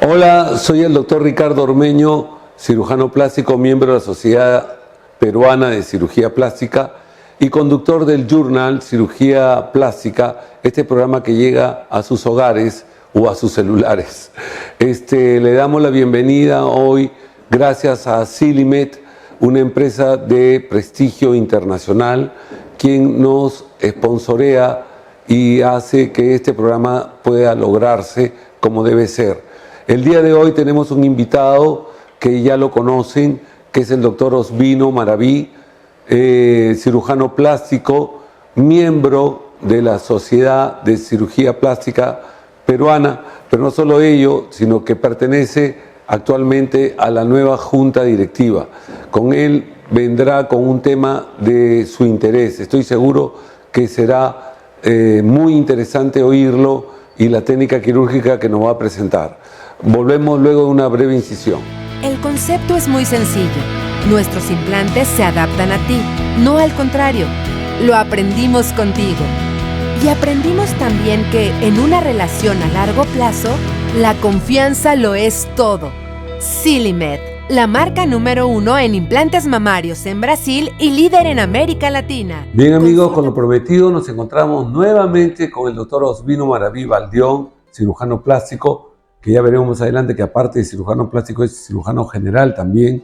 Hola, soy el doctor Ricardo Ormeño, cirujano plástico, miembro de la Sociedad Peruana de Cirugía Plástica y conductor del Journal Cirugía Plástica, este programa que llega a sus hogares o a sus celulares. Le damos la bienvenida hoy gracias a Silimed, una empresa de prestigio internacional, quien nos sponsorea y hace que este programa pueda lograrse como debe ser. El día de hoy tenemos un invitado que ya lo conocen, que es el doctor Ospino Maraví, cirujano plástico, miembro de la Sociedad de Cirugía Plástica Peruana, pero no solo ello, sino que pertenece actualmente a la nueva junta directiva. Con él vendrá con un tema de su interés. Estoy seguro que será muy interesante oírlo y la técnica quirúrgica que nos va a presentar. Volvemos luego de una breve incisión. El concepto es muy sencillo. Nuestros implantes se adaptan a ti, no al contrario. Lo aprendimos contigo. Y aprendimos también que en una relación a largo plazo, la confianza lo es todo. Silimed, la marca número 1 en implantes mamarios en Brasil y líder en América Latina. Bien amigos, con lo prometido nos encontramos nuevamente con el doctor Ospino Maraví Baldión, cirujano plástico, que ya veremos más adelante que aparte de cirujano plástico es cirujano general también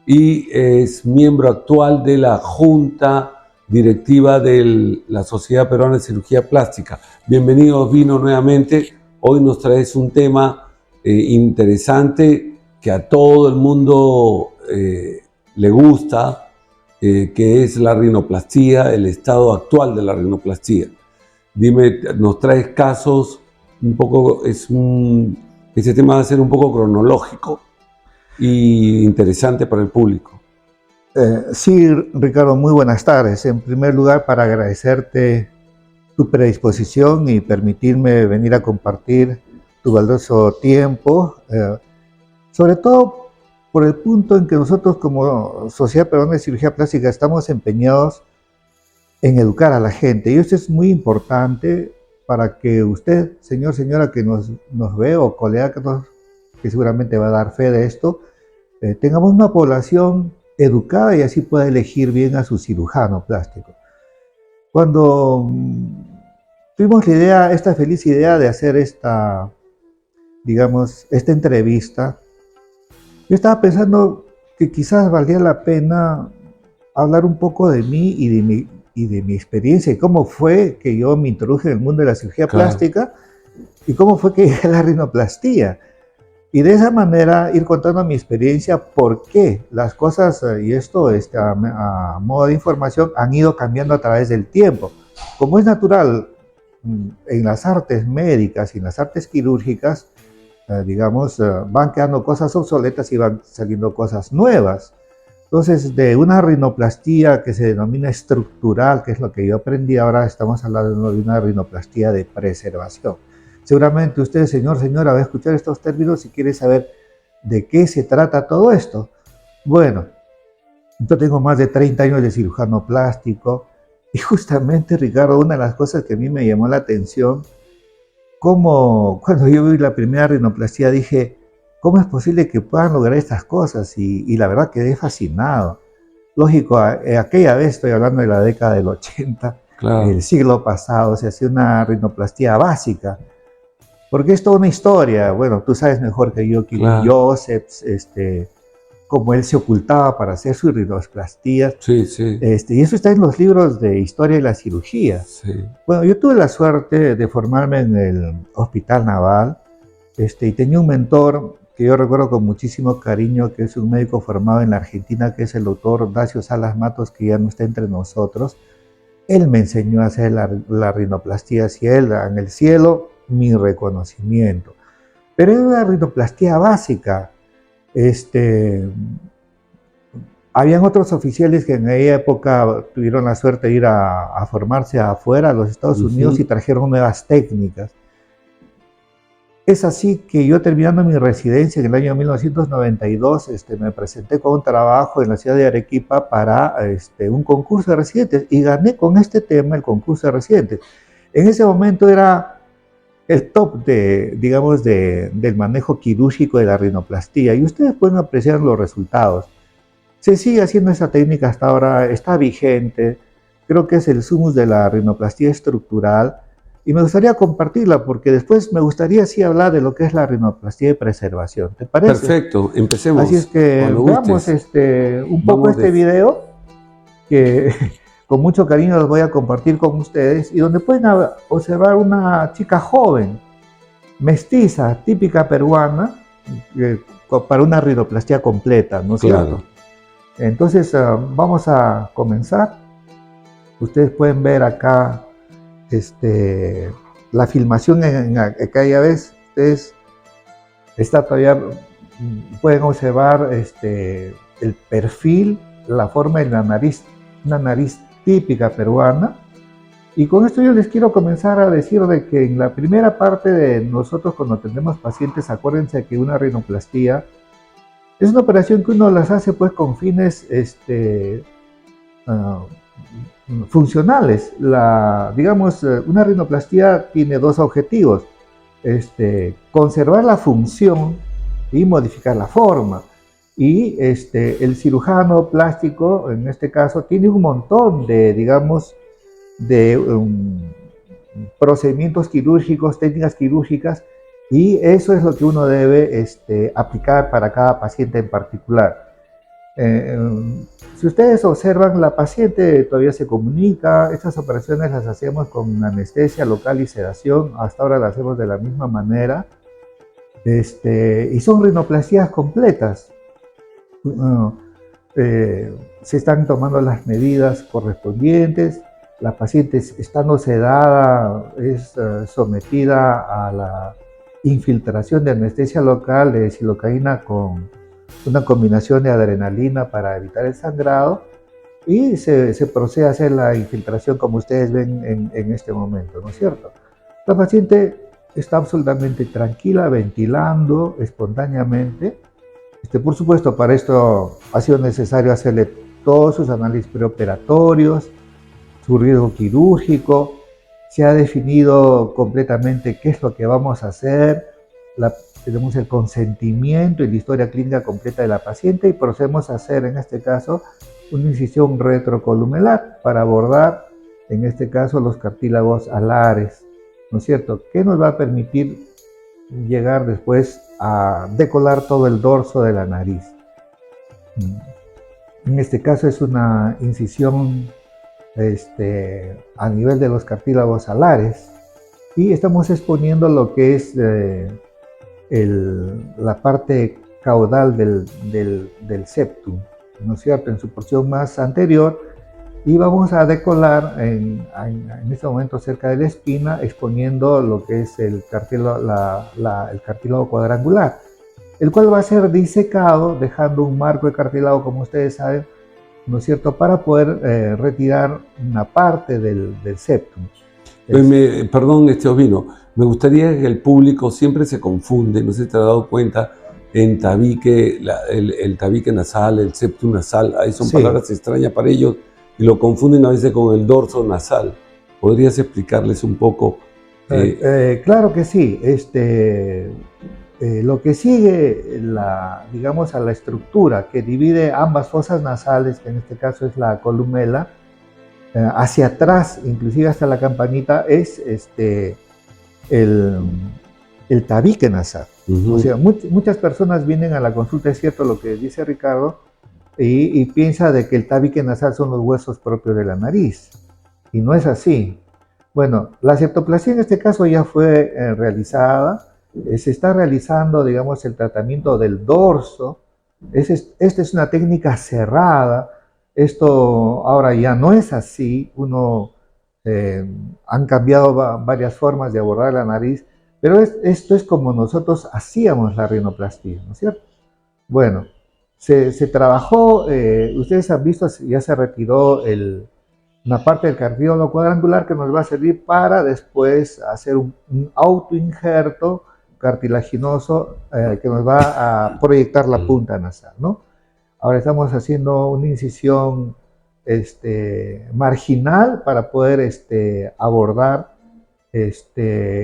y es miembro actual de la Junta Directiva de la Sociedad Peruana de Cirugía Plástica. Bienvenido Ospino nuevamente. Hoy nos traes un tema interesante que a todo el mundo le gusta, que es la rinoplastía, el estado actual de la rinoplastía. Dime, nos traes casos un poco, este tema va a ser un poco cronológico y interesante para el público. Sí, Ricardo, muy buenas tardes. En primer lugar, para agradecerte tu predisposición y permitirme venir a compartir tu valioso tiempo, sobre todo por el punto en que nosotros como Sociedad Peruana de Cirugía Plástica estamos empeñados en educar a la gente, y esto es muy importante para que usted, señor, señora, que nos ve, o colega que seguramente va a dar fe de esto, tengamos una población educada y así pueda elegir bien a su cirujano plástico. Cuando tuvimos la idea, esta feliz idea de hacer esta entrevista, yo estaba pensando que quizás valía la pena hablar un poco de mí y de mi experiencia y cómo fue que yo me introduje en el mundo de la cirugía plástica y cómo fue que llegué a la rinoplastía. Y de esa manera ir contando mi experiencia, por qué las cosas, y esto a modo de información, han ido cambiando a través del tiempo. Como es natural, en las artes médicas y en las artes quirúrgicas, van quedando cosas obsoletas y van saliendo cosas nuevas. Entonces, de una rinoplastía que se denomina estructural, que es lo que yo aprendí, ahora estamos hablando de una rinoplastía de preservación. Seguramente usted, señor, señora, va a escuchar estos términos y quiere saber de qué se trata todo esto. Bueno, yo tengo más de 30 años de cirujano plástico y justamente, Ricardo, una de las cosas que a mí me llamó la atención, como cuando yo vi la primera rinoplastía dije, ¿cómo es posible que puedan lograr estas cosas? Y la verdad quedé fascinado. Lógico, aquella vez, estoy hablando de la década del 80, claro, el siglo pasado, se hacía una rinoplastía básica. Porque es toda una historia. Bueno, tú sabes mejor que yo que claro, Josephs, cómo él se ocultaba para hacer sus rinoplastías. Sí, sí. Y eso está en los libros de historia de la cirugía. Sí. Bueno, yo tuve la suerte de formarme en el Hospital Naval, y tenía un mentor que yo recuerdo con muchísimo cariño, que es un médico formado en la Argentina, que es el doctor Dacio Salas Matos, que ya no está entre nosotros. Él me enseñó a hacer la rinoplastía hacia él, en el cielo, mi reconocimiento. Pero era una rinoplastía básica. Habían otros oficiales que en aquella época tuvieron la suerte de ir a formarse afuera, a los Estados Unidos, y trajeron nuevas técnicas. Es así que yo, terminando mi residencia en el año 1992, me presenté con un trabajo en la ciudad de Arequipa para un concurso de residentes y gané con este tema el concurso de residentes. En ese momento era el top de, digamos, del manejo quirúrgico de la rinoplastía y ustedes pueden apreciar los resultados. Se sigue haciendo esa técnica hasta ahora, está vigente, creo que es el sumus de la rinoplastía estructural y me gustaría compartirla porque después me gustaría sí hablar de lo que es la rinoplastía de preservación, ¿te parece? Perfecto, empecemos. Así es que cuando veamos gustes. un poco Vamos este video que con mucho cariño los voy a compartir con ustedes y donde pueden observar una chica joven, mestiza, típica peruana, para una rinoplastía completa, ¿no es Claro. cierto? Entonces vamos a comenzar. Ustedes pueden ver acá la filmación en aquella vez. Ustedes está todavía, pueden observar el perfil, la forma de la nariz, una nariz típica peruana. Y con esto yo les quiero comenzar a decir de que en la primera parte de nosotros cuando tenemos pacientes, acuérdense que una rinoplastía es una operación que uno las hace pues con fines funcionales. Digamos, una rinoplastía tiene dos objetivos: conservar la función y modificar la forma. Y el cirujano plástico, en este caso, tiene un montón de, digamos, de procedimientos quirúrgicos, técnicas quirúrgicas, y eso es lo que uno debe aplicar para cada paciente en particular. Si ustedes observan, la paciente todavía se comunica. Estas operaciones las hacemos con anestesia local y sedación, hasta ahora las hacemos de la misma manera, y son rinoplastías completas. Se están tomando las medidas correspondientes. La paciente, estando sedada, es sometida a la infiltración de anestesia local de silocaína con una combinación de adrenalina para evitar el sangrado y se procede a hacer la infiltración como ustedes ven en este momento, ¿no es cierto? La paciente está absolutamente tranquila, ventilando espontáneamente. Por supuesto, para esto ha sido necesario hacerle todos sus análisis preoperatorios, su riesgo quirúrgico, se ha definido completamente qué es lo que vamos a hacer, tenemos el consentimiento y la historia clínica completa de la paciente y procedemos a hacer en este caso una incisión retrocolumelar para abordar en este caso los cartílagos alares, ¿no es cierto? Que nos va a permitir llegar después a decolar todo el dorso de la nariz. En este caso es una incisión a nivel de los cartílagos alares y estamos exponiendo lo que es la parte caudal del septum, ¿no es cierto?, en su porción más anterior, y vamos a decolar en este momento cerca de la espina, exponiendo lo que es el cartílago cuadrangular, el cual va a ser disecado dejando un marco de cartílago, como ustedes saben, ¿no es cierto?, para poder retirar una parte del septum. Perdón, Ovino, me gustaría que el público siempre se confunde, no sé si te has dado cuenta, en tabique, el tabique nasal, el septum nasal, ahí son palabras extrañas para ellos y lo confunden a veces con el dorso nasal. ¿Podrías explicarles un poco? Claro que sí. Lo que sigue, digamos, a la estructura que divide ambas fosas nasales, que en este caso es la columela, hacia atrás, inclusive hasta la campanita, es el tabique nasal. O sea, muchas personas vienen a la consulta, es cierto lo que dice Ricardo, y piensa de que el tabique nasal son los huesos propios de la nariz, y no es así. Bueno, la septoplastia en este caso ya fue realizada. Se está realizando, digamos, el tratamiento del dorso. Esta es una técnica cerrada. Esto ahora ya no es así. Han cambiado varias formas de abordar la nariz, pero esto es como nosotros hacíamos la rinoplastía, ¿no es cierto? Bueno, se trabajó, ustedes han visto, ya se retiró una parte del cartílago cuadrangular que nos va a servir para después hacer un autoinjerto cartilaginoso que nos va a proyectar la punta nasal, ¿no? Ahora estamos haciendo una incisión marginal para poder abordar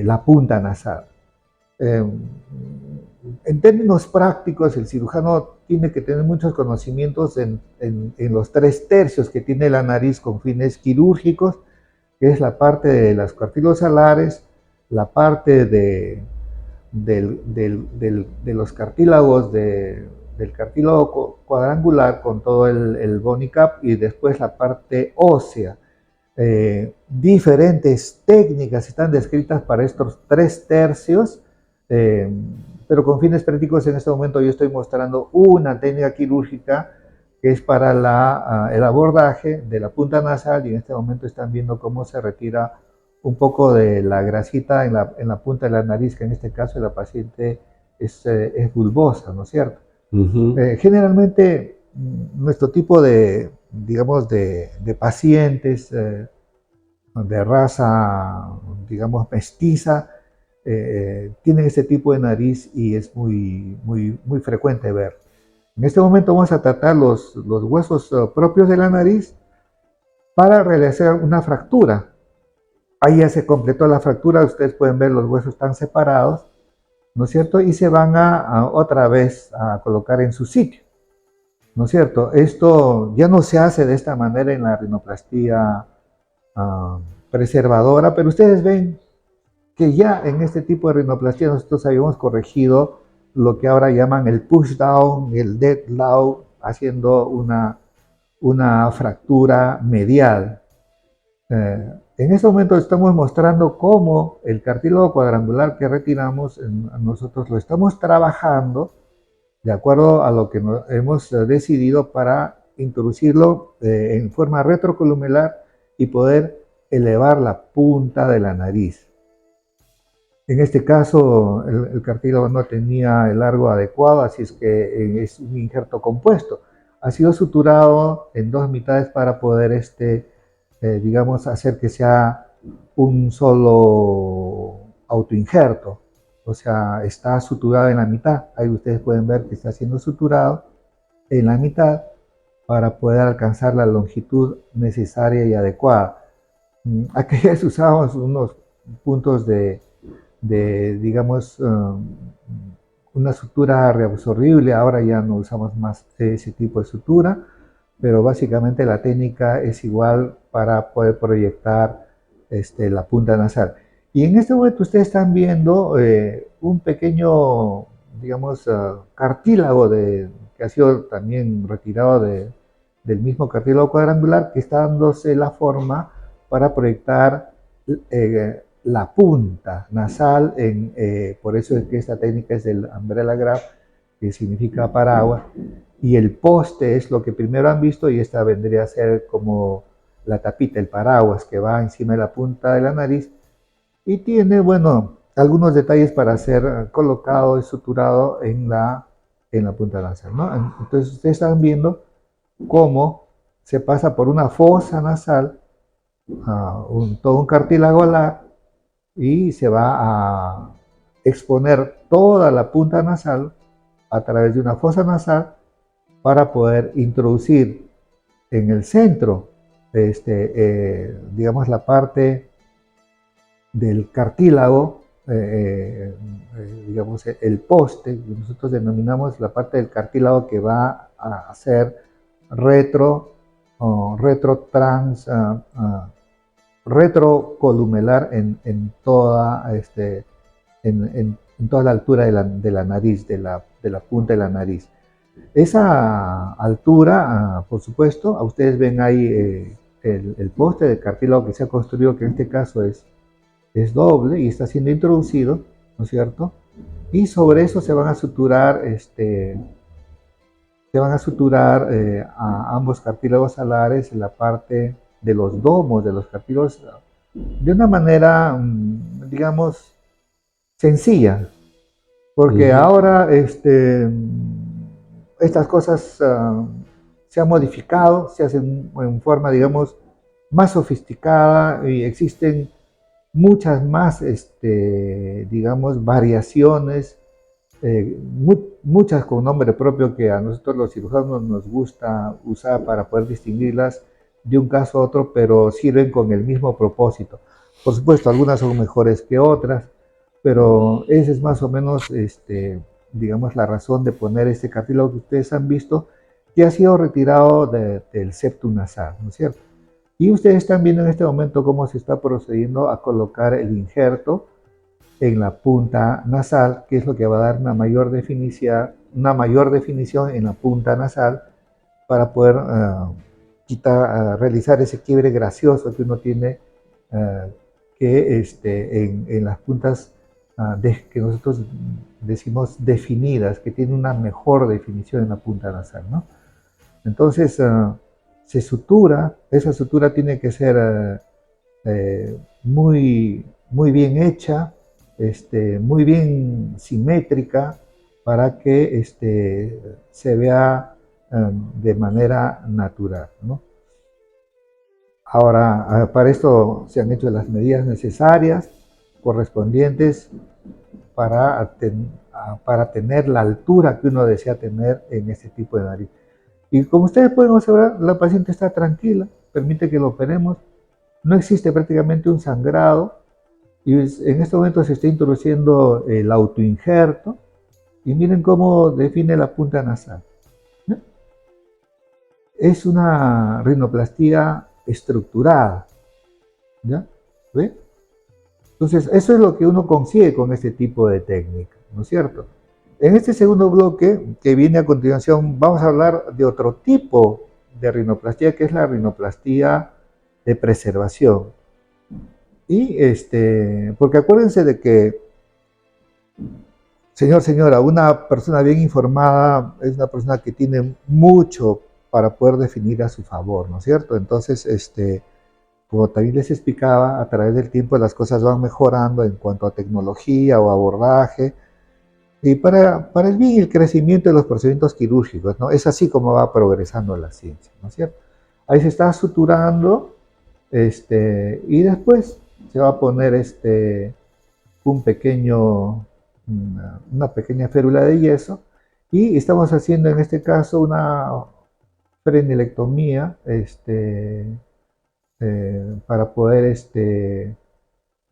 la punta nasal. En términos prácticos, el cirujano tiene que tener muchos conocimientos en los 3 tercios que tiene la nariz con fines quirúrgicos, que es la parte de las cartílagos alares, la parte de los cartílagos del cartílago cuadrangular con todo el bony cap, y después la parte ósea. Diferentes técnicas están descritas para estos 3 tercios, pero con fines prácticos en este momento yo estoy mostrando una técnica quirúrgica que es para el abordaje de la punta nasal, y en este momento están viendo cómo se retira un poco de la grasita en la punta de la nariz, que en este caso la paciente es bulbosa, ¿no es cierto? Generalmente nuestro tipo digamos, de pacientes de raza, digamos, mestiza, tienen este tipo de nariz y es muy frecuente ver. En este momento vamos a tratar los huesos propios de la nariz para realizar una fractura. Ahí ya se completó la fractura, ustedes pueden ver los huesos están separados, ¿no es cierto? Y se van otra vez a colocar en su sitio, ¿no es cierto? Esto ya no se hace de esta manera en la rinoplastia preservadora, pero ustedes ven que ya en este tipo de rinoplastia nosotros habíamos corregido lo que ahora llaman el push down, el dead down, haciendo una fractura medial. En este momento estamos mostrando cómo el cartílago cuadrangular que retiramos, nosotros lo estamos trabajando de acuerdo a lo que hemos decidido para introducirlo en forma retrocolumelar y poder elevar la punta de la nariz. En este caso, el cartílago no tenía el largo adecuado, así es que es un injerto compuesto. Ha sido suturado en 2 mitades para poder, digamos, hacer que sea un solo autoinjerto. O sea, está suturado en la mitad. Ahí ustedes pueden ver que está siendo suturado en la mitad para poder alcanzar la longitud necesaria y adecuada. Aquí usábamos unos puntos digamos, una sutura reabsorbible. Ahora ya no usamos más ese tipo de sutura, pero básicamente la técnica es igual para poder proyectar la punta nasal. Y en este momento ustedes están viendo un pequeño, digamos, cartílago que ha sido también retirado del mismo cartílago cuadrangular, que está dándose la forma para proyectar la punta nasal, por eso es que esta técnica es del umbrella graft, que significa paraguas, y el poste es lo que primero han visto, y esta vendría a ser como la tapita, el paraguas que va encima de la punta de la nariz, y tiene, bueno, algunos detalles para ser colocado y suturado en la punta nasal, ¿no? Entonces ustedes están viendo cómo se pasa por una fosa nasal, todo un cartílago alar, y se va a exponer toda la punta nasal a través de una fosa nasal para poder introducir en el centro, digamos, la parte del cartílago, digamos, el poste, que nosotros denominamos la parte del cartílago que va a hacer retrocolumelar en toda la altura de la nariz, de la punta de la nariz. Esa altura, por supuesto, ustedes ven ahí el poste de cartílago que se ha construido, que en este caso es doble y está siendo introducido, ¿no es cierto? Y sobre eso se van a suturar, a ambos cartílagos alares en la parte de los domos de los cartílagos de una manera, digamos, sencilla, porque ahora estas cosas se han modificado, se hacen en forma, digamos, más sofisticada, y existen muchas más, digamos, variaciones, muchas con nombre propio que a nosotros los cirujanos nos gusta usar para poder distinguirlas de un caso a otro, pero sirven con el mismo propósito, Por supuesto, algunas son mejores que otras, pero esa es más o menos, digamos, la razón de poner este cartílago que ustedes han visto, que ha sido retirado del septum nasal, ¿no es cierto? Y ustedes están viendo en este momento cómo se está procediendo a colocar el injerto en la punta nasal, que es lo que va a dar una mayor definición en la punta nasal para poder realizar ese quiebre gracioso que uno tiene en las puntas que nosotros decimos definidas, que tiene una mejor definición en la punta nasal, ¿no? Entonces se sutura, esa sutura tiene que ser muy bien hecha, muy bien simétrica, para que se vea de manera natural, ¿no? Ahora, para esto se han hecho las medidas necesarias, correspondientes, para tener la altura que uno desea tener en este tipo de nariz. Y como ustedes pueden observar, la paciente está tranquila, permite que lo operemos, no existe prácticamente un sangrado, y en este momento se está introduciendo el autoinjerto, y miren cómo define la punta nasal, ¿no? Es una rinoplastía estructurada, ¿ya? ¿Ve? Entonces, eso es lo que uno consigue con este tipo de técnica, ¿no es cierto? En este segundo bloque, que viene a continuación, vamos a hablar de otro tipo de rinoplastía, que es la rinoplastía de preservación. Y porque acuérdense de que, señora, una persona bien informada es una persona que tiene mucho para poder definir a su favor, ¿no es cierto? Entonces, como también les explicaba, a través del tiempo las cosas van mejorando en cuanto a tecnología o abordaje, y para el bien y el crecimiento de los procedimientos quirúrgicos, ¿no? Es así como va progresando la ciencia, ¿no es cierto? Ahí se está suturando, y después se va a poner una pequeña férula de yeso, y estamos haciendo en este caso una frenilectomía, para poder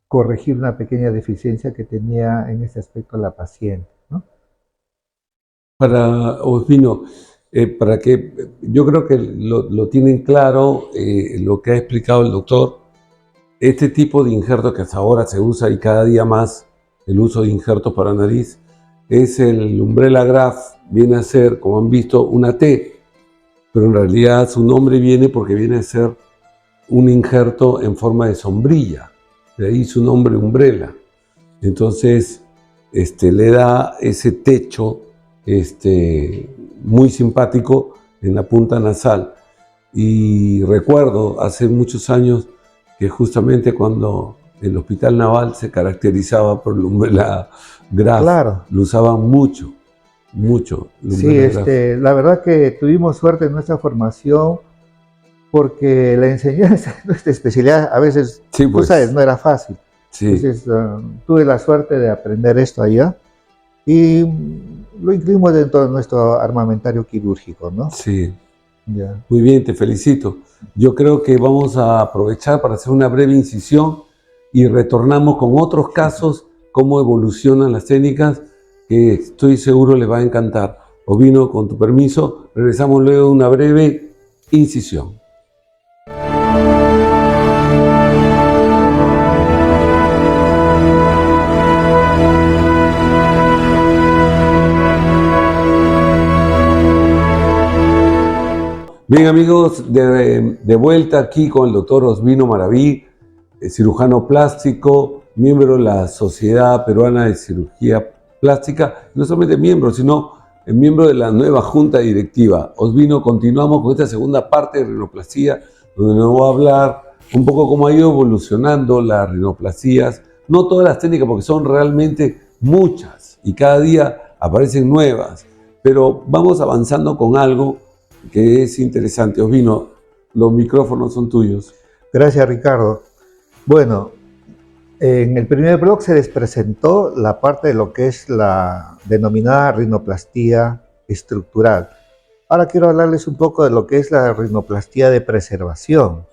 corregir una pequeña deficiencia que tenía en este aspecto la paciente, ¿no? Para Ospino, para que yo creo que lo tienen claro lo que ha explicado el doctor. Este tipo de injerto que hasta ahora se usa y cada día más el uso de injertos para nariz es el Umbrella Graft, viene a ser, como han visto, una T, pero en realidad su nombre viene porque viene a ser un injerto en forma de sombrilla, de ahí su nombre Umbrella. Entonces le da ese techo muy simpático en la punta nasal. Y recuerdo hace muchos años que justamente cuando el Hospital Naval se caracterizaba por el Umbrella Graft, Claro. lo usaban mucho. Sí, la verdad que tuvimos suerte en nuestra formación, porque la enseñanza de nuestra especialidad a veces, Sí, pues. tú sabes, no era fácil. Sí. Entonces tuve la suerte de aprender esto allá, y lo incluimos dentro de nuestro armamentario quirúrgico, ¿no? Sí. Ya. Muy bien, te felicito. Yo creo que vamos a aprovechar para hacer una breve incisión y retornamos con otros casos, cómo evolucionan las técnicas, que estoy seguro les va a encantar. Ospino, con tu permiso, regresamos luego de una breve incisión. Bien, amigos, de vuelta aquí con el doctor Ospino Maraví, cirujano plástico, miembro de la Sociedad Peruana de Cirugía Plástica, no solamente miembro, sino miembro de la nueva junta directiva. Ospino, continuamos con esta segunda parte de rinoplastia, donde nos va a hablar un poco cómo ha ido evolucionando las rinoplastías, no todas las técnicas, porque son realmente muchas y cada día aparecen nuevas, pero vamos avanzando con algo que es interesante. Ospino, los micrófonos son tuyos. Gracias, Ricardo. Bueno, en el primer blog se les presentó la parte de lo que es la denominada rinoplastía estructural. Ahora quiero hablarles un poco de lo que es la rinoplastía de preservación.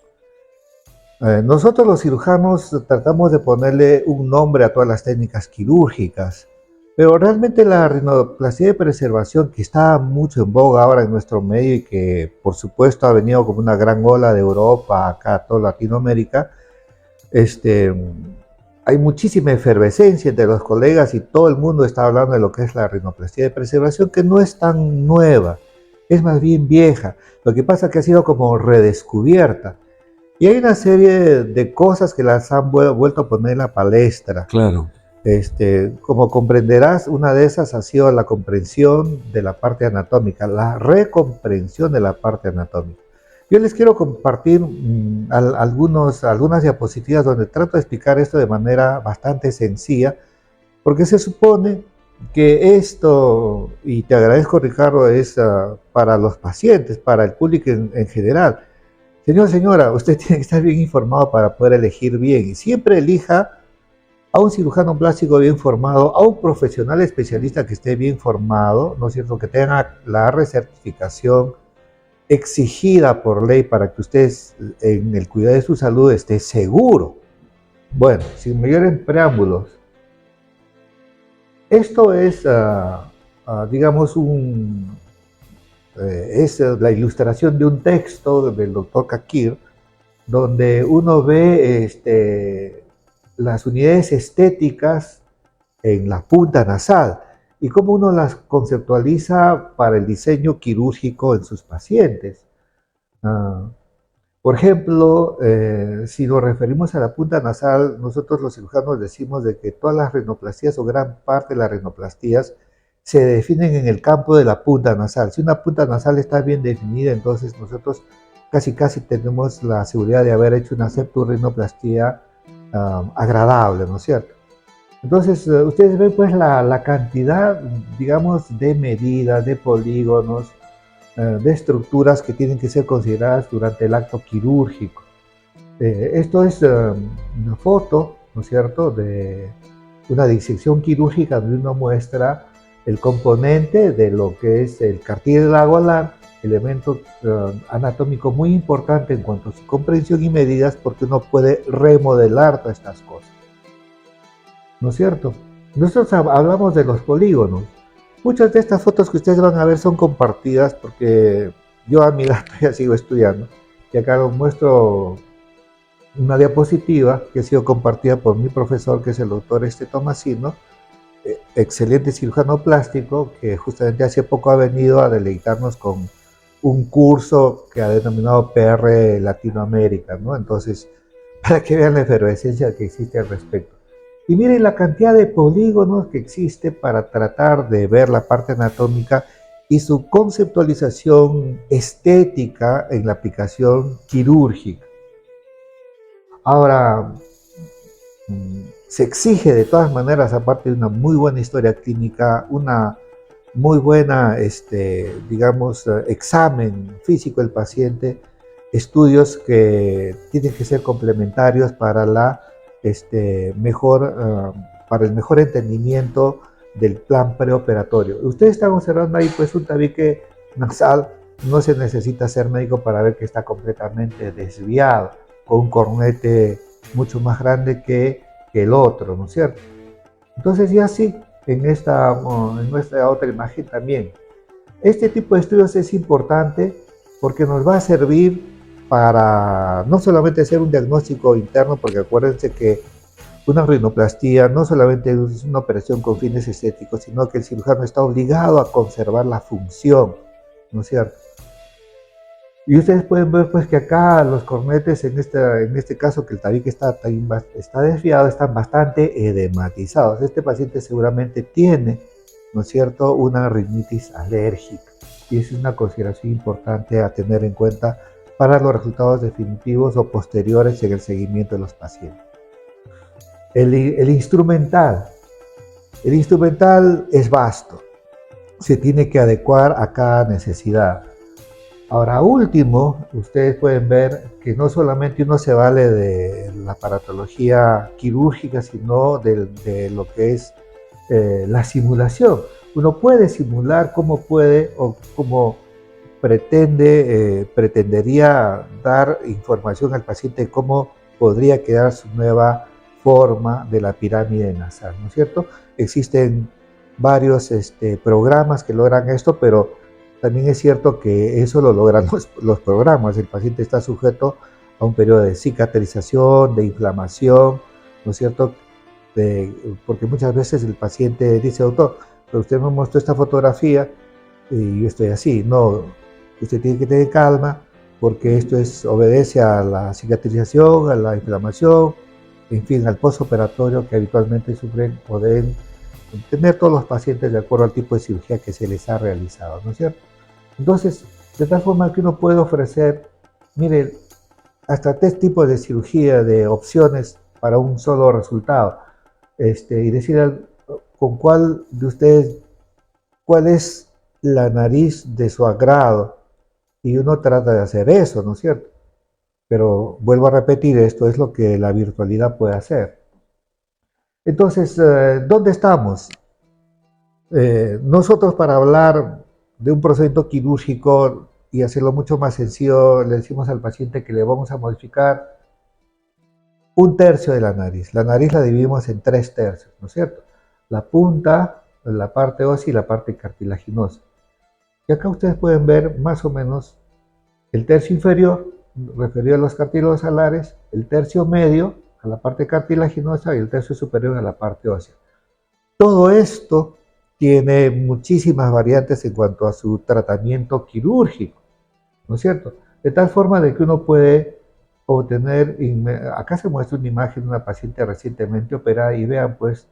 Nosotros los cirujanos tratamos de ponerle un nombre a todas las técnicas quirúrgicas, pero realmente la rinoplastia de preservación, que está mucho en boga ahora en nuestro medio y que por supuesto ha venido como una gran ola de Europa acá a toda Latinoamérica, este, hay muchísima efervescencia entre los colegas y todo el mundo está hablando de lo que es la rinoplastia de preservación, que no es tan nueva, es más bien vieja. Lo que pasa es que ha sido como redescubierta. Y hay una serie de cosas que las han vuelto a poner en la palestra. Claro. Como comprenderás, una de esas ha sido la comprensión de la parte anatómica, la recomprensión de la parte anatómica. Yo les quiero compartir algunas diapositivas donde trato de explicar esto de manera bastante sencilla, porque se supone que esto, y te agradezco Ricardo, es para los pacientes, para el público en general. Señor, señora, usted tiene que estar bien informado para poder elegir bien, y siempre elija a un cirujano plástico bien formado, a un profesional especialista que esté bien formado, ¿no es cierto?, que tenga la recertificación exigida por ley para que usted en el cuidado de su salud esté seguro. Bueno, sin mayores preámbulos, esto es, digamos, es la ilustración de un texto del doctor Kakir, donde uno ve las unidades estéticas en la punta nasal y cómo uno las conceptualiza para el diseño quirúrgico en sus pacientes. Por ejemplo, si nos referimos a la punta nasal, nosotros los cirujanos decimos de que todas las rinoplastías o gran parte de las rinoplastías se definen en el campo de la punta nasal. Si una punta nasal está bien definida, entonces nosotros casi tenemos la seguridad de haber hecho una septurrinoplastía agradable, ¿no es cierto? Entonces, ustedes ven pues la cantidad, digamos, de medidas, de polígonos, de estructuras que tienen que ser consideradas durante el acto quirúrgico. Esto es una foto, ¿no es cierto?, de una disección quirúrgica donde uno muestra el componente de lo que es el cartílago alar, elemento anatómico muy importante en cuanto a su comprensión y medidas, porque uno puede remodelar todas estas cosas, ¿no es cierto? Nosotros hablamos de los polígonos. Muchas de estas fotos que ustedes van a ver son compartidas porque yo a mi edad ya sigo estudiando. Y acá les muestro una diapositiva que ha sido compartida por mi profesor, que es el doctor Tomasino, excelente cirujano plástico, que justamente hace poco ha venido a deleitarnos con un curso que ha denominado PR Latinoamérica, ¿no? Entonces, para que vean la efervescencia que existe al respecto. Y miren la cantidad de polígonos que existe para tratar de ver la parte anatómica y su conceptualización estética en la aplicación quirúrgica. Ahora, se exige de todas maneras, aparte de una muy buena historia clínica, una muy buena, digamos, examen físico del paciente, estudios que tienen que ser complementarios para para el mejor entendimiento del plan preoperatorio. Ustedes están observando ahí pues un tabique nasal, no se necesita ser médico para ver que está completamente desviado, con un cornete mucho más grande que el otro, ¿no es cierto? Entonces ya sí, en nuestra otra imagen también. Este tipo de estudios es importante porque nos va a servir para no solamente hacer un diagnóstico interno, porque acuérdense que una rinoplastía no solamente es una operación con fines estéticos, sino que el cirujano está obligado a conservar la función, ¿no es cierto? Y ustedes pueden ver pues que acá los cornetes, en este caso que el tabique está desviado, están bastante edematizados. Este paciente seguramente tiene, ¿no es cierto?, una rinitis alérgica. Y esa es una consideración importante a tener en cuenta para los resultados definitivos o posteriores en el seguimiento de los pacientes. El instrumental es vasto, se tiene que adecuar a cada necesidad. Ahora, último, ustedes pueden ver que no solamente uno se vale de la aparatología quirúrgica, sino de lo que es la simulación. Uno puede simular cómo puede o cómo pretendería dar información al paciente de cómo podría quedar su nueva forma de la pirámide nasal, ¿no es cierto? Existen varios programas que logran esto, pero también es cierto que eso lo logran los programas. El paciente está sujeto a un periodo de cicatrización, de inflamación, ¿no es cierto? Porque muchas veces el paciente dice, doctor, pero usted me mostró esta fotografía y yo estoy así. No, usted tiene que tener calma porque esto obedece a la cicatrización, a la inflamación, en fin, al postoperatorio que habitualmente sufren o deben tener todos los pacientes de acuerdo al tipo de cirugía que se les ha realizado, ¿no es cierto? Entonces, de tal forma que uno puede ofrecer, mire, hasta 3 tipos de cirugía, de opciones para un solo resultado, y decir con cuál de ustedes, cuál es la nariz de su agrado, y uno trata de hacer eso, ¿no es cierto? Pero vuelvo a repetir, esto es lo que la virtualidad puede hacer. Entonces, ¿dónde estamos? Nosotros, para hablar de un procedimiento quirúrgico y hacerlo mucho más sencillo, le decimos al paciente que le vamos a modificar 1/3 de la nariz. La nariz la dividimos en 3/3, ¿no es cierto? La punta, la parte ósea y la parte cartilaginosa. Y acá ustedes pueden ver más o menos el tercio inferior, referido a los cartílagos alares, el tercio medio a la parte cartilaginosa y el tercio superior a la parte ósea. Todo esto tiene muchísimas variantes en cuanto a su tratamiento quirúrgico, ¿no es cierto? De tal forma de que uno puede obtener, acá se muestra una imagen de una paciente recientemente operada y vean pues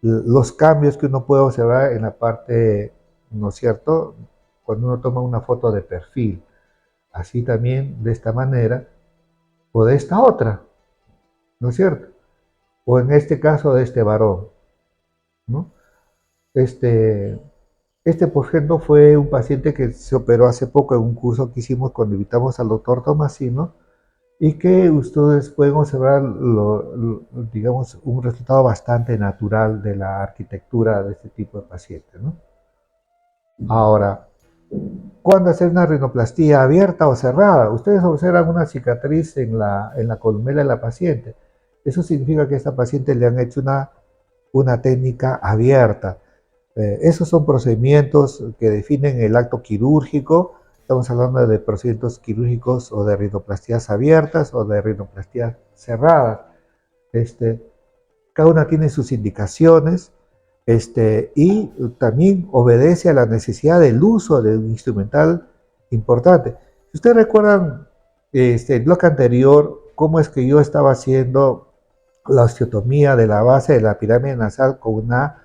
los cambios que uno puede observar en la parte, ¿no es cierto?, cuando uno toma una foto de perfil, así también de esta manera o de esta otra, ¿no es cierto? O en este caso de este varón, ¿no? Por ejemplo, fue un paciente que se operó hace poco en un curso que hicimos cuando invitamos al doctor Tomasino y que ustedes pueden observar, digamos, un resultado bastante natural de la arquitectura de este tipo de paciente, ¿no? Ahora, ¿cuándo hacer una rinoplastía abierta o cerrada? Ustedes observan una cicatriz en la columela de la paciente. Eso significa que a esta paciente le han hecho una técnica abierta. Esos son procedimientos que definen el acto quirúrgico. Estamos hablando de procedimientos quirúrgicos o de rinoplastías abiertas o de rinoplastías cerradas. Cada una tiene sus indicaciones y también obedece a la necesidad del uso de un instrumental importante. Si ustedes recuerdan el bloque anterior, cómo es que yo estaba haciendo la osteotomía de la base de la pirámide nasal con una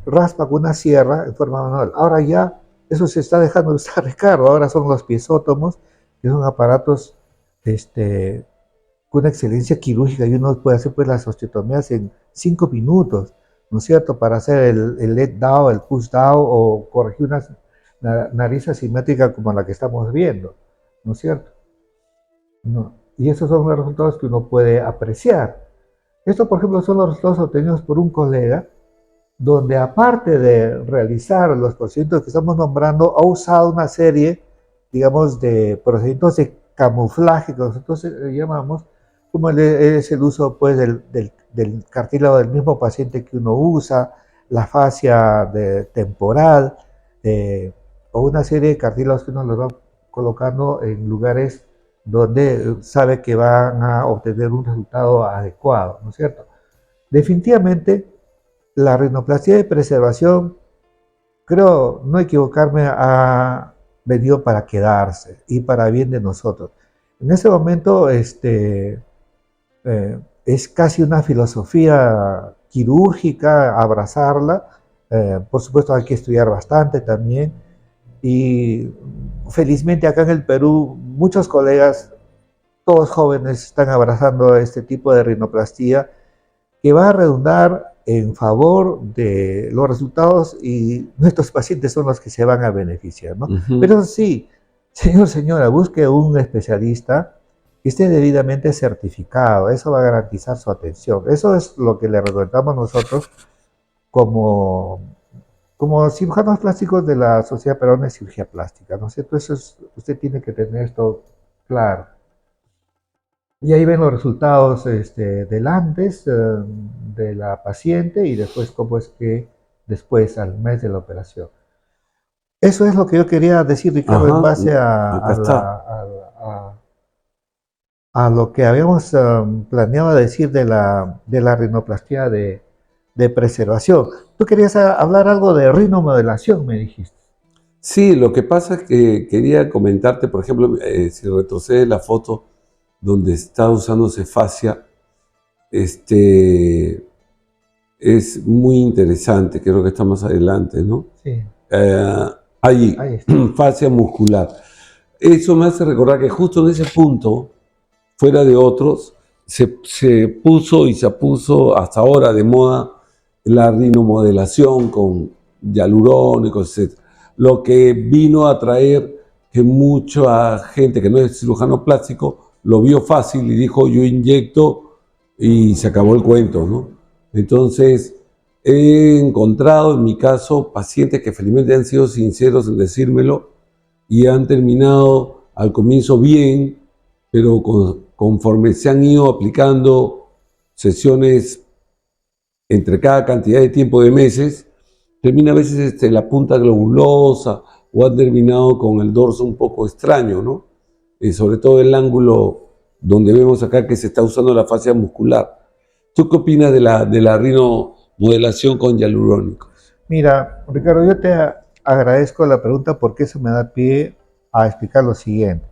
raspa, con una sierra en forma manual. Ahora ya eso se está dejando de usar, Ricardo. Ahora son los piezótomos, que son aparatos con una excelencia quirúrgica y uno puede hacer pues las osteotomías en 5 minutos, ¿no es cierto? Para hacer el let down, el push down o corregir una nariz asimétrica como la que estamos viendo, ¿no es cierto? No. Y esos son los resultados que uno puede apreciar. Estos, por ejemplo, son los resultados obtenidos por un colega, donde aparte de realizar los procedimientos que estamos nombrando, ha usado una serie, digamos, de procedimientos de camuflaje que nosotros llamamos, como es el uso pues, del cartílago del mismo paciente que uno usa, la fascia temporal, o una serie de cartílagos que uno los va colocando en lugares donde sabe que van a obtener un resultado adecuado, ¿no es cierto? Definitivamente, la rinoplastia de preservación, creo no equivocarme, ha venido para quedarse y para bien de nosotros. En este momento es casi una filosofía quirúrgica abrazarla. Por supuesto hay que estudiar bastante también y felizmente acá en el Perú muchos colegas, todos jóvenes, están abrazando este tipo de rinoplastia que va a redundar en favor de los resultados y nuestros pacientes son los que se van a beneficiar, ¿no? Pero sí, señora, busque un especialista que esté debidamente certificado. Eso va a garantizar su atención. Eso es lo que le recomendamos nosotros como cirujanos plásticos de la Sociedad Peruana de Cirugía Plástica, ¿no es cierto? Usted tiene que tener esto claro. Y ahí ven los resultados del antes de la paciente y después cómo es que después, al mes de la operación. Eso es lo que yo quería decir, Ricardo, en Ajá, base acá está. a lo que habíamos planeado decir de la rinoplastia de preservación. Tú querías hablar algo de rinomodelación, me dijiste. Sí, lo que pasa es que quería comentarte, por ejemplo, si retrocedes la foto donde está usándose fascia, es muy interesante, creo que está más adelante, ¿no? Sí, Eh, Ahí, ahí está. fascia muscular. Eso me hace recordar que justo en ese punto, fuera de otros, se puso y se puso hasta ahora de moda la rinomodelación con hialurónico, etc. Lo que vino a traer que mucha gente que no es cirujano plástico lo vio fácil y dijo yo inyecto y se acabó el cuento, ¿no? Entonces, he encontrado en mi caso pacientes que felizmente han sido sinceros en decírmelo y han terminado al comienzo bien, pero conforme se han ido aplicando sesiones entre cada cantidad de tiempo de meses, termina a veces la punta globulosa o han terminado con el dorso un poco extraño, ¿no? Sobre todo el ángulo donde vemos acá que se está usando la fascia muscular. ¿Tú qué opinas de la rinomodelación con hialurónico? Mira, Ricardo, yo te agradezco la pregunta porque eso me da pie a explicar lo siguiente.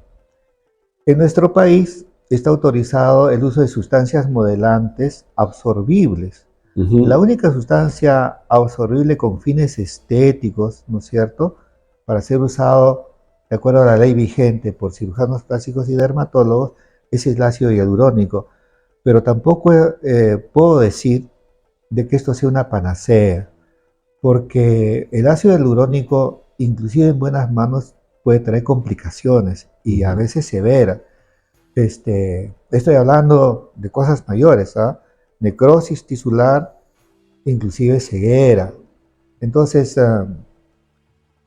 En nuestro país está autorizado el uso de sustancias modelantes absorbibles. La única sustancia absorbible con fines estéticos, ¿no es cierto?, para ser usado de acuerdo a la ley vigente por cirujanos plásticos y dermatólogos, es el ácido hialurónico. Pero tampoco puedo decir de que esto sea una panacea, porque el ácido hialurónico, inclusive en buenas manos, puede traer complicaciones y a veces severas. Estoy hablando de cosas mayores, ¿ah? Necrosis tisular, inclusive ceguera. Entonces,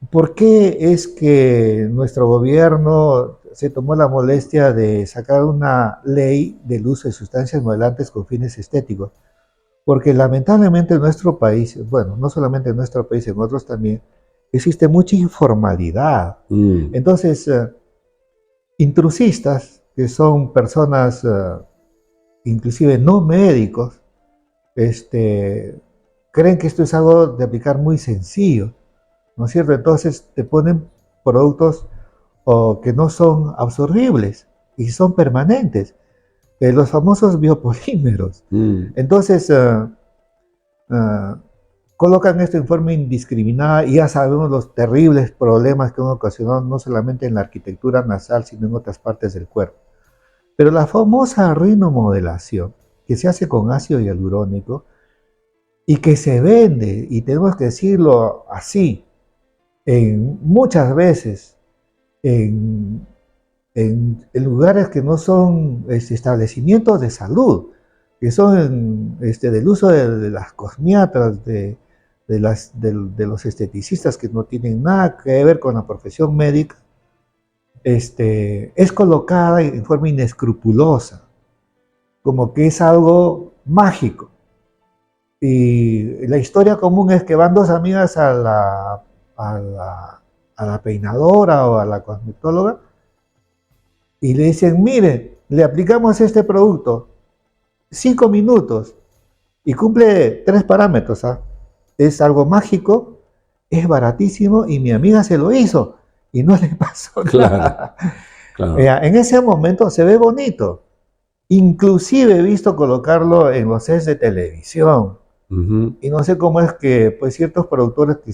¿por qué es que nuestro gobierno se tomó la molestia de sacar una ley del uso de sustancias modelantes con fines estéticos? Porque lamentablemente en nuestro país, bueno, no solamente en nuestro país, en otros también, existe mucha informalidad. Entonces, intrusistas, que son personas inclusive no médicos, creen que esto es algo de aplicar muy sencillo, ¿no es cierto? Entonces te ponen productos que no son absorbibles y son permanentes, los famosos biopolímeros. Entonces colocan esto en forma indiscriminada y ya sabemos los terribles problemas que han ocasionado no solamente en la arquitectura nasal, sino en otras partes del cuerpo. Pero la famosa rinomodelación, que se hace con ácido hialurónico y que se vende, y tenemos que decirlo así, muchas veces en lugares que no son establecimientos de salud, que son del uso de las cosmiatras, de los esteticistas que no tienen nada que ver con la profesión médica, es colocada en forma inescrupulosa, como que es algo mágico. Y la historia común es que van dos amigas a la peinadora o a la cosmetóloga y le dicen, mire, le aplicamos este producto, 5 minutos, y cumple 3 parámetros. ¿Ah? Es algo mágico, es baratísimo y mi amiga se lo hizo y no le pasó nada. Claro. En ese momento se ve bonito. Inclusive he visto colocarlo en los sets de televisión. Y no sé cómo es que pues, ciertos productores que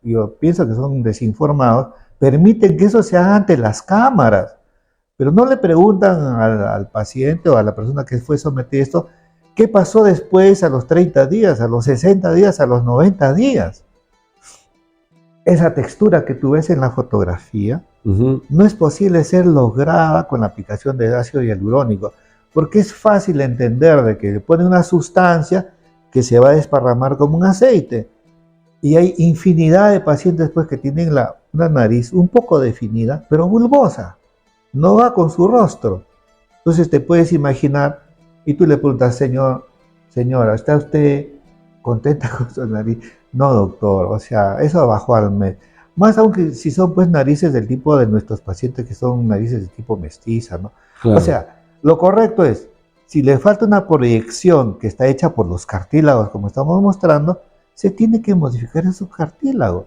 yo pienso que son desinformados, permiten que eso se haga ante las cámaras. Pero no le preguntan al paciente o a la persona que fue sometida a esto, ¿qué pasó después a los 30 días, a los 60 días, a los 90 días? Esa textura que tú ves en la fotografía no es posible ser lograda con la aplicación de ácido hialurónico, porque es fácil entender de que le ponen una sustancia que se va a desparramar como un aceite. Y hay infinidad de pacientes pues, que tienen una nariz un poco definida, pero bulbosa. No va con su rostro. Entonces te puedes imaginar, y tú le preguntas, señora, ¿está usted contenta con su nariz? No, doctor, o sea, eso bajó al mes. Más aunque si son pues narices del tipo de nuestros pacientes que son narices de tipo mestiza, ¿no? Claro. O sea, lo correcto es, si le falta una proyección que está hecha por los cartílagos, como estamos mostrando, se tiene que modificar esos cartílagos.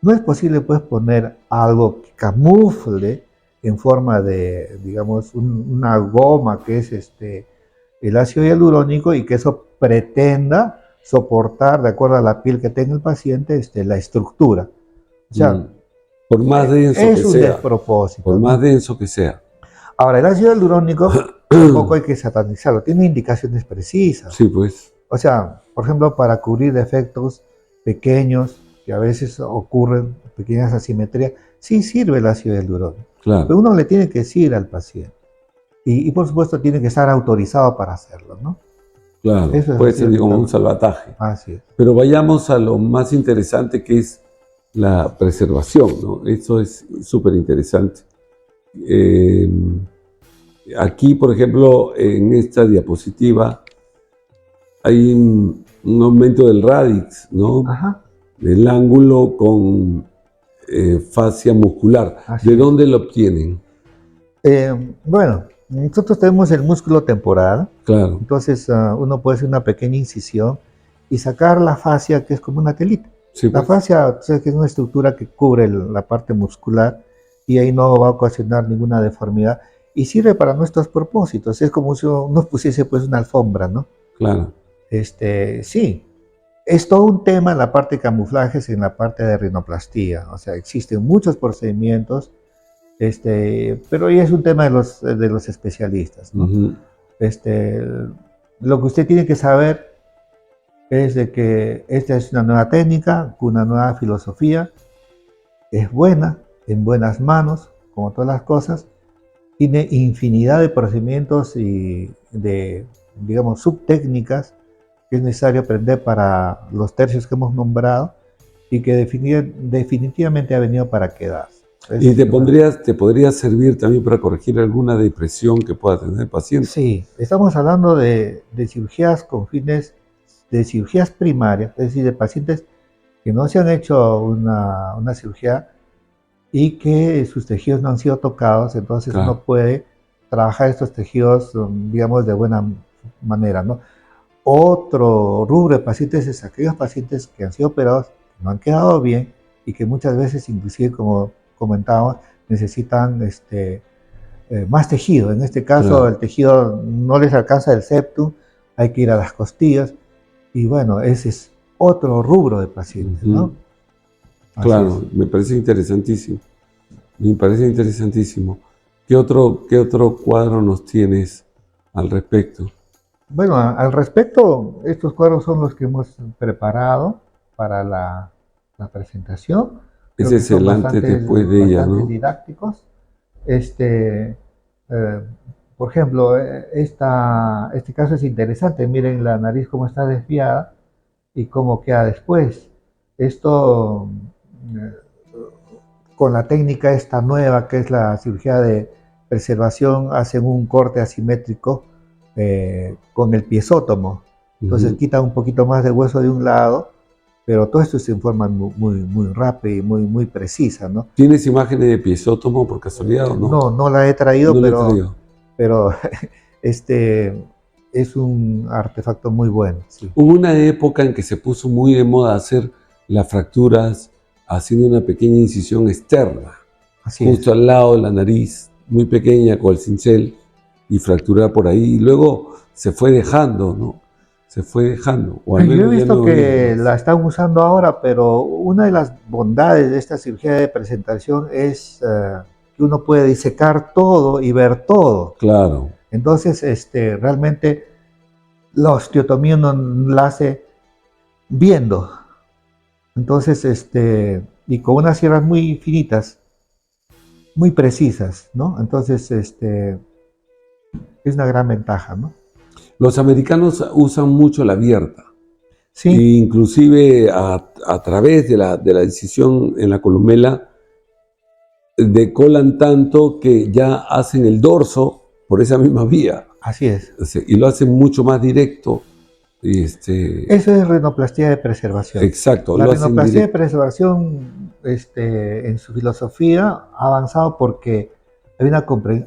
No es posible pues poner algo que camufle en forma de, digamos, una goma que es el ácido hialurónico y que eso pretenda soportar, de acuerdo a la piel que tenga el paciente, la estructura. O sea, por más denso es que un sea, despropósito. por ¿no? más denso que sea. Ahora, el ácido hialurónico tampoco hay que satanizarlo, tiene indicaciones precisas. Sí, pues. O sea, por ejemplo, para cubrir defectos pequeños que a veces ocurren, pequeñas asimetrías, sí sirve el ácido hialurónico. Claro. Pero uno le tiene que decir al paciente. Y por supuesto tiene que estar autorizado para hacerlo, ¿no? Claro, Eso es puede ser cierto. como un salvataje. Así es. Pero vayamos a lo más interesante, que es la preservación, ¿no? Eso es súper interesante. Aquí, por ejemplo, en esta diapositiva hay un aumento del radix, ¿no? Ajá. Del ángulo con fascia muscular. Así ¿De es. dónde lo obtienen? Bueno, nosotros tenemos el músculo temporal, Claro, entonces uno puede hacer una pequeña incisión y sacar la fascia, que es como una telita. sí, La pues. fascia, o sea, que es una estructura que cubre la parte muscular y ahí no va a ocasionar ninguna deformidad y sirve para nuestros propósitos. Es como si uno pusiese pues una alfombra, ¿no? Claro, Sí, es todo un tema en la parte de camuflajes y en la parte de rinoplastía. O sea, existen muchos procedimientos, pero ya es un tema de los especialistas, ¿no? ujú, Lo que usted tiene que saber es de que esta es una nueva técnica, una nueva filosofía, es buena, en buenas manos, como todas las cosas, tiene infinidad de procedimientos y de, digamos, subtécnicas que es necesario aprender para los tercios que hemos nombrado y que definitivamente ha venido para quedarse. Y te podría servir también para corregir alguna depresión que pueda tener el paciente. Sí, estamos hablando de cirugías con fines de cirugías primarias, es decir, de pacientes que no se han hecho una cirugía y que sus tejidos no han sido tocados, entonces Claro. uno puede trabajar estos tejidos, digamos, de buena manera, ¿no? Otro rubro de pacientes es aquellos pacientes que han sido operados, que no han quedado bien y que muchas veces, inclusive, como comentábamos, necesitan más tejido. En este caso, Claro. el tejido no les alcanza el septum, hay que ir a las costillas. Y bueno, ese es otro rubro de pacientes, ¿no? Ujú. Así Claro, es. me parece interesantísimo. Me parece interesantísimo. ¿Qué otro cuadro nos tienes al respecto? Bueno, al respecto, estos cuadros son los que hemos preparado para la presentación. Creo Ese que es son el antes después de ella, bastante ¿no? didácticos. Este, eh, por ejemplo, este caso es interesante. Miren la nariz cómo está desviada y cómo queda después. Esto, eh, con la técnica esta nueva, que es la cirugía de preservación, hacen un corte asimétrico con el piezótomo. Entonces Ujú. quitan un poquito más de hueso de un lado, pero todo esto se informa muy rápido y muy precisa, ¿no? ¿Tienes imágenes de piezótomo por casualidad o no? No la he traído, No lo he traído. pero es un artefacto muy bueno. Sí. Hubo una época en que se puso muy de moda hacer las fracturas haciendo una pequeña incisión externa, Así justo es. al lado de la nariz, muy pequeña con el cincel, y fracturar por ahí. Y luego se fue dejando, ¿no? Se fue dejando. O al Yo he menos ya visto no que vimos. la están usando ahora, pero una de las bondades de esta cirugía de presentación es que uno puede disecar todo y ver todo. Claro, Entonces, realmente la osteotomía uno la hace viendo. Entonces, y con unas sierras muy finitas, muy precisas, ¿no? Entonces, es una gran ventaja, ¿no? los americanos usan mucho la abierta. Sí, E inclusive a través de la incisión en la columela, decolan tanto que ya hacen el dorso por esa misma vía. Así es. Y lo hacen mucho más directo. Eso es rinoplastia de preservación. Exacto. La lo hacen rinoplastia de directo. preservación, en su filosofía, ha avanzado porque hay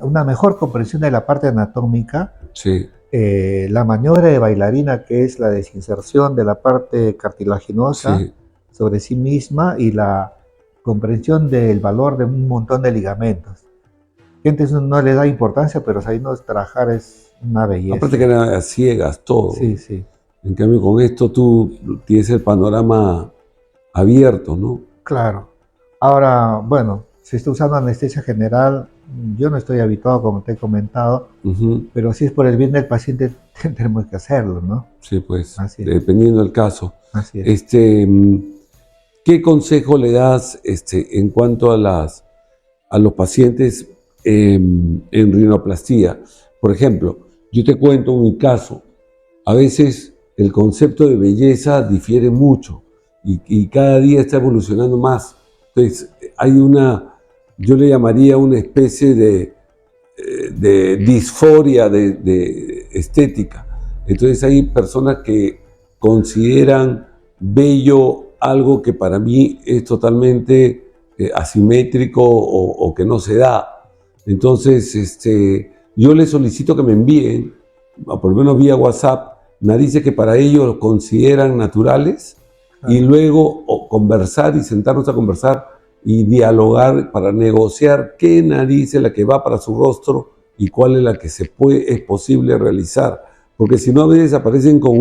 una mejor comprensión de la parte anatómica. Sí, La maniobra de bailarina, que es la desinserción de la parte cartilaginosa sí. sobre sí misma, y la comprensión del valor de un montón de ligamentos. Gente no le da importancia, pero sabiendo trabajar es una belleza. Aparte que eran a ciegas todo. Sí, sí. En cambio, con esto tú tienes el panorama abierto, ¿no? Claro. Ahora, bueno, se está usando anestesia general. Yo no estoy habituado, como te he comentado, Ujú. pero si es por el bien del paciente, tendremos que hacerlo, ¿no? Sí, pues, Así es. dependiendo del caso. Así es. ¿Qué consejo le das en cuanto a los pacientes en rinoplastía? Por ejemplo, yo te cuento mi caso. A veces el concepto de belleza difiere mucho y cada día está evolucionando más. Entonces, hay yo le llamaría una especie de disforia de estética. Entonces hay personas que consideran bello algo que para mí es totalmente asimétrico o que no se da. Entonces, yo les solicito que me envíen, o por lo menos vía WhatsApp, narices que para ellos consideran naturales, y luego conversar y sentarnos a conversar y dialogar para negociar qué nariz es la que va para su rostro y cuál es la que es posible realizar. Porque si no, a veces aparecen con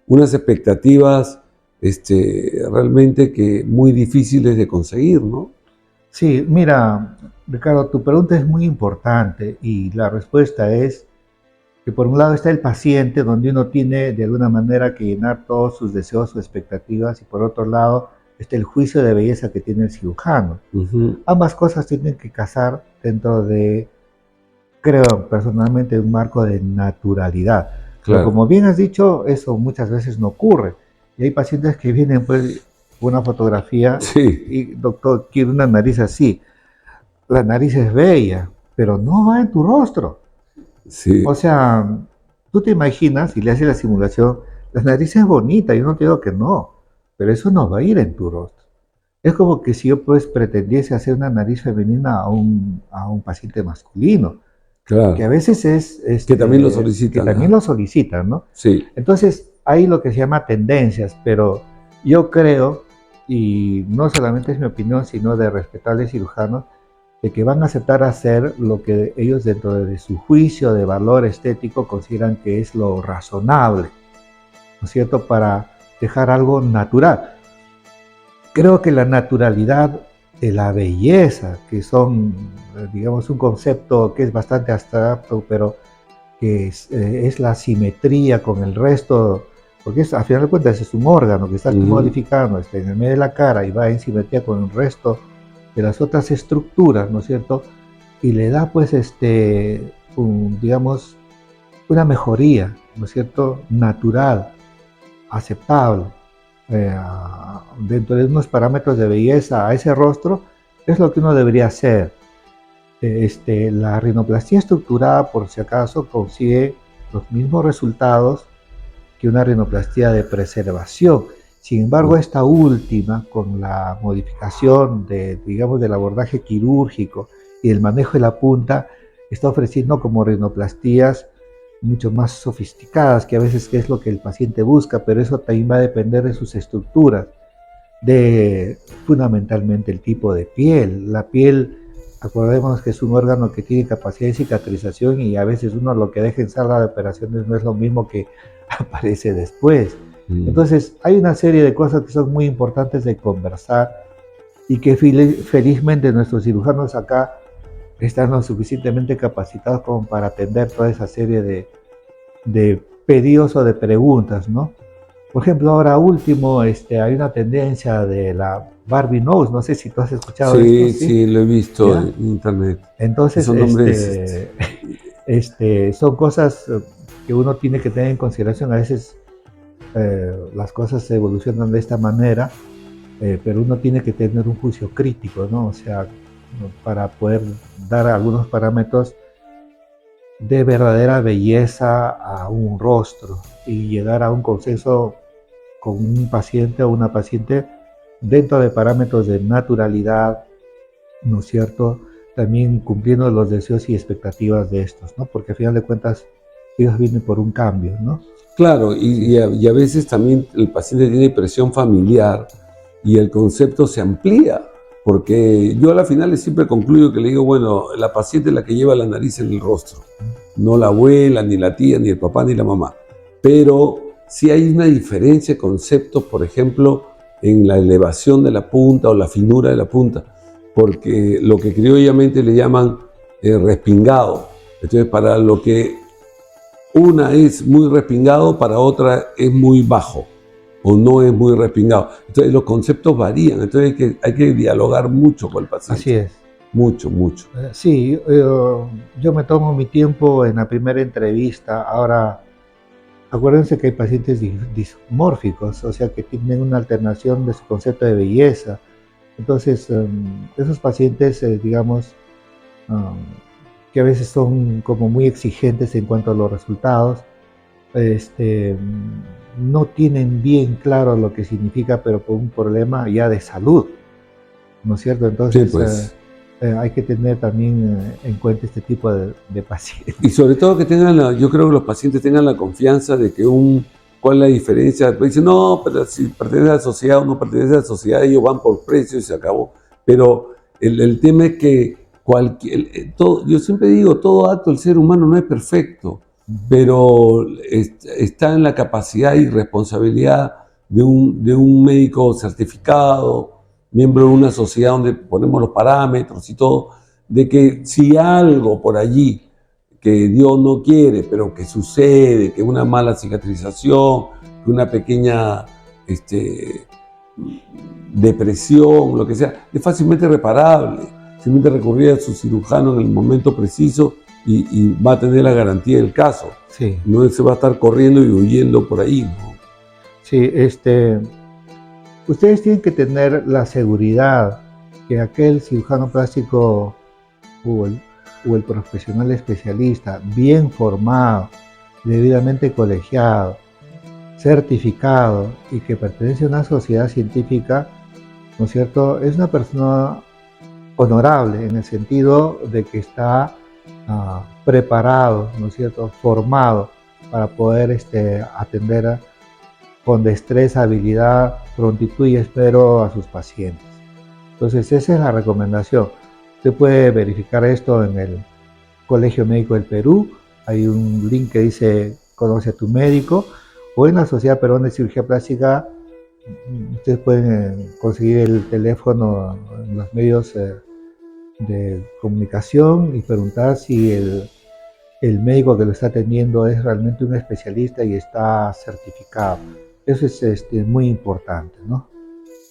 unas expectativas realmente que muy difíciles de conseguir, ¿no? Sí, mira, Ricardo, tu pregunta es muy importante y la respuesta es que por un lado está el paciente, donde uno tiene de alguna manera que llenar todos sus deseos, sus expectativas, y por otro lado está el juicio de belleza que tiene el cirujano. Uh-huh. Ambas cosas tienen que casar dentro de, creo personalmente, un marco de naturalidad. Pero Claro. como bien has dicho, eso muchas veces no ocurre. Y hay pacientes que vienen pues con una fotografía Sí. y doctor, quiero una nariz así. La nariz es bella, pero no va en tu rostro. Sí. O sea, tú te imaginas, y le haces la simulación, la nariz es bonita, yo no te digo que no, pero eso no va a ir en tu rostro. Es como que si yo pues pretendiese hacer una nariz femenina a un paciente masculino, Claro. que a veces es... Que también lo solicitan. Que también lo solicitan, ¿no? Sí. Entonces, hay lo que se llama tendencias, pero yo creo, y no solamente es mi opinión, sino de respetables cirujanos, de que van a aceptar hacer lo que ellos dentro de su juicio de valor estético consideran que es lo razonable, ¿no es cierto?, para dejar algo natural. Creo que la naturalidad de la belleza, que son, digamos, un concepto que es bastante abstracto, pero que es la simetría con el resto, porque a final de cuentas es un órgano que estás modificando, está en el medio de la cara y va en simetría con el resto de las otras estructuras, ¿no es cierto? Y le da pues digamos, una mejoría, ¿no es cierto?, natural, aceptable, dentro de unos parámetros de belleza a ese rostro, es lo que uno debería hacer. La rinoplastia estructurada, por si acaso, consigue los mismos resultados que una rinoplastia de preservación. Sin embargo, esta última, con la modificación digamos, del abordaje quirúrgico y el manejo de la punta, está ofreciendo como rinoplastías mucho más sofisticadas, que a veces es lo que el paciente busca, pero eso también va a depender de sus estructuras, de fundamentalmente el tipo de piel. La piel, acordémonos que es un órgano que tiene capacidad de cicatrización y a veces uno lo que deja en sala de operaciones no es lo mismo que aparece después. Entonces hay una serie de cosas que son muy importantes de conversar y que felizmente nuestros cirujanos acá están lo suficientemente capacitados como para atender toda esa serie de pedidos o de preguntas, ¿no? Por ejemplo, ahora último, hay una tendencia de la Barbie Nose, no sé si tú has escuchado de esto. Sí, lo he visto ¿ya? en internet. Entonces, son cosas que uno tiene que tener en consideración. A veces las cosas evolucionan de esta manera, pero uno tiene que tener un juicio crítico, ¿no? O sea, para poder dar algunos parámetros de verdadera belleza a un rostro y llegar a un consenso con un paciente o una paciente dentro de parámetros de naturalidad, ¿no es cierto? También cumpliendo los deseos y expectativas de estos, ¿no? Porque al final de cuentas ellos vienen por un cambio, ¿no? Claro, y a veces también el paciente tiene presión familiar y el concepto se amplía, porque yo a la final siempre concluyo que le digo, bueno, la paciente es la que lleva la nariz en el rostro, no la abuela, ni la tía, ni el papá, ni la mamá. Pero sí hay una diferencia de conceptos, por ejemplo, en la elevación de la punta o la finura de la punta, porque lo que criollamente le llaman respingado. Entonces, para lo que una es muy respingado, para otra es muy bajo o no es muy respingado. Entonces los conceptos varían, entonces hay que dialogar mucho con el paciente. Así es. Mucho, mucho. Sí, yo me tomo mi tiempo en la primera entrevista. Ahora, acuérdense que hay pacientes dismórficos, o sea, que tienen una alternación de su concepto de belleza. Entonces, esos pacientes, digamos, que a veces son como muy exigentes en cuanto a los resultados, no tienen bien claro lo que significa, pero por un problema ya de salud, ¿no es cierto? Entonces, Sí, pues. hay que tener también en cuenta este tipo de pacientes. Y sobre todo que yo creo que los pacientes tengan la confianza de que ¿cuál es la diferencia? Dicen, no, pero si pertenece a la sociedad o no pertenece a la sociedad, ellos van por precio y se acabó. Pero el tema es que yo siempre digo, todo acto del ser humano no es perfecto, pero está en la capacidad y responsabilidad de un médico certificado, miembro de una sociedad donde ponemos los parámetros y todo, de que si algo por allí que Dios no quiere, pero que sucede, que una mala cicatrización, que una pequeña depresión, lo que sea, es fácilmente reparable. Simplemente recurrir a su cirujano en el momento preciso y va a tener la garantía del caso. Sí. No se va a estar corriendo y huyendo por ahí, ¿no? Sí, ustedes tienen que tener la seguridad que aquel cirujano plástico o el profesional especialista bien formado, debidamente colegiado, certificado y que pertenece a una sociedad científica, ¿no es cierto?, es una persona honorable en el sentido de que está preparado, ¿no es cierto?, formado para poder atender con destreza, habilidad, prontitud y espero a sus pacientes. Entonces esa es la recomendación. Usted puede verificar esto en el Colegio Médico del Perú, hay un link que dice Conoce a tu médico, o en la Sociedad Peruana de Cirugía Plástica. Ustedes pueden conseguir el teléfono en los medios de comunicación y preguntar si el médico que lo está atendiendo es realmente un especialista y está certificado. Eso es muy importante, ¿no?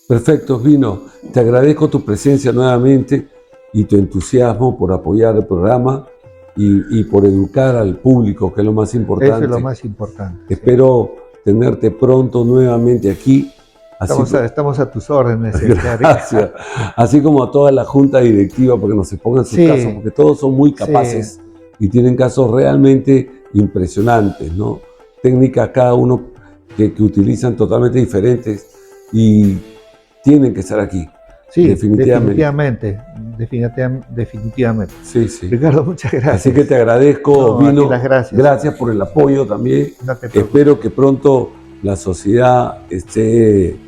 Perfecto, Vino. Te agradezco tu presencia nuevamente y tu entusiasmo por apoyar el programa y por educar al público, que es lo más importante. Eso es lo más importante. Espero tenerte pronto nuevamente aquí. Estamos a tus órdenes. Gracias. Así como a toda la junta directiva, porque nos expongan sus casos, porque todos son muy capaces y tienen casos realmente impresionantes, ¿no? Técnicas cada uno que utilizan totalmente diferentes y tienen que estar aquí. Sí, definitivamente. Sí, sí. Ricardo, muchas gracias. Así que te agradezco, Vino. Gracias por el apoyo también. Espero que pronto la sociedad, este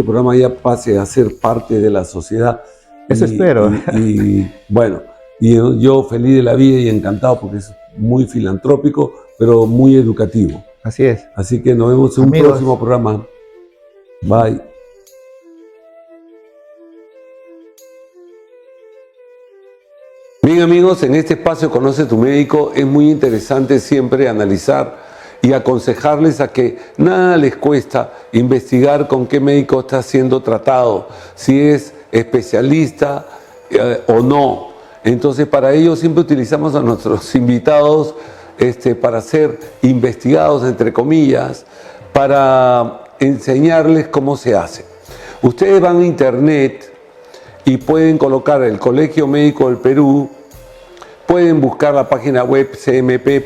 programa ya pase a ser parte de la sociedad. Eso espero. Y bueno, yo feliz de la vida y encantado porque es muy filantrópico, pero muy educativo. Así es. Así que nos vemos en un próximo programa. Bye. Bien, amigos, en este espacio Conoce tu Médico es muy interesante siempre analizar y aconsejarles a que nada les cuesta investigar con qué médico está siendo tratado, si es especialista o no. Entonces, para ello siempre utilizamos a nuestros invitados para ser investigados, entre comillas, para enseñarles cómo se hace. Ustedes van a internet y pueden colocar el Colegio Médico del Perú, pueden buscar la página web cmp.org.pe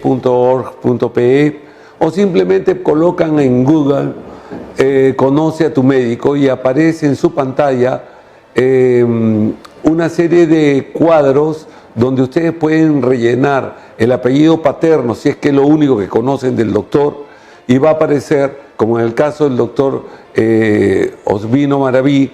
o simplemente colocan en Google conoce a tu médico y aparece en su pantalla una serie de cuadros donde ustedes pueden rellenar el apellido paterno, si es que es lo único que conocen del doctor, y va a aparecer, como en el caso del doctor Osbino Maraví,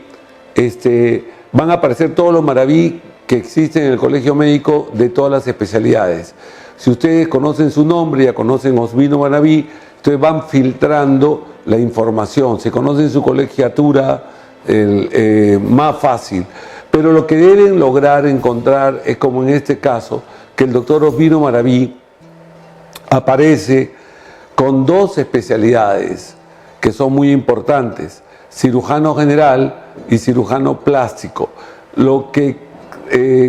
van a aparecer todos los Maraví que existen en el colegio médico de todas las especialidades. Si ustedes conocen su nombre, ya conocen Osbino Maraví, entonces van filtrando la información, se conocen su colegiatura más fácil. Pero lo que deben lograr encontrar es, como en este caso, que el doctor Osbino Maraví aparece con dos especialidades que son muy importantes: cirujano general y cirujano plástico. Lo que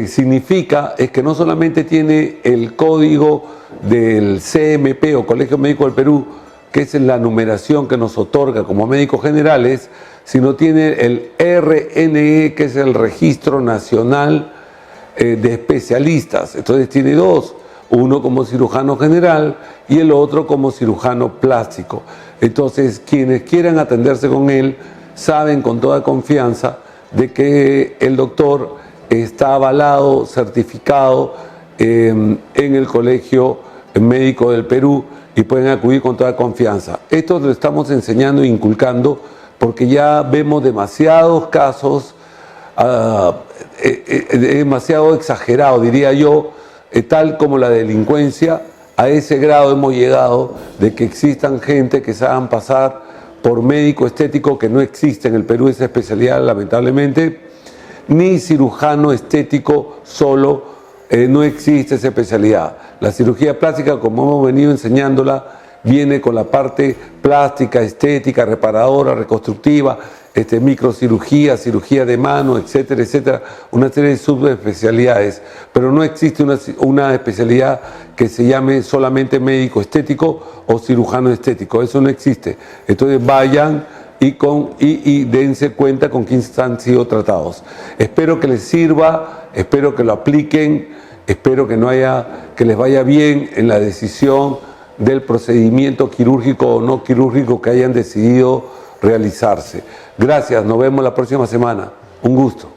significa es que no solamente tiene el código del CMP o Colegio Médico del Perú, que es la numeración que nos otorga como médicos generales, sino tiene el RNE, que es el Registro Nacional de Especialistas. Entonces tiene dos, uno como cirujano general y el otro como cirujano plástico. Entonces quienes quieran atenderse con él saben con toda confianza de que el doctor está avalado, certificado en el Colegio Médico del Perú, y pueden acudir con toda confianza. Esto lo estamos enseñando e inculcando porque ya vemos demasiados casos, demasiado exagerados, diría yo, tal como la delincuencia. A ese grado hemos llegado de que existan gente que se hagan pasar por médico estético, que no existe en el Perú esa especialidad, lamentablemente, ni cirujano estético solo, no existe esa especialidad. La cirugía plástica, como hemos venido enseñándola, viene con la parte plástica, estética, reparadora, reconstructiva, microcirugía, cirugía de mano, etcétera, etcétera, una serie de subespecialidades, pero no existe una especialidad que se llame solamente médico estético o cirujano estético, eso no existe. Entonces vayan y dense cuenta con quién han sido tratados. Espero que les sirva, espero que lo apliquen, espero que les vaya bien en la decisión del procedimiento quirúrgico o no quirúrgico que hayan decidido realizarse. Gracias, nos vemos la próxima semana. Un gusto.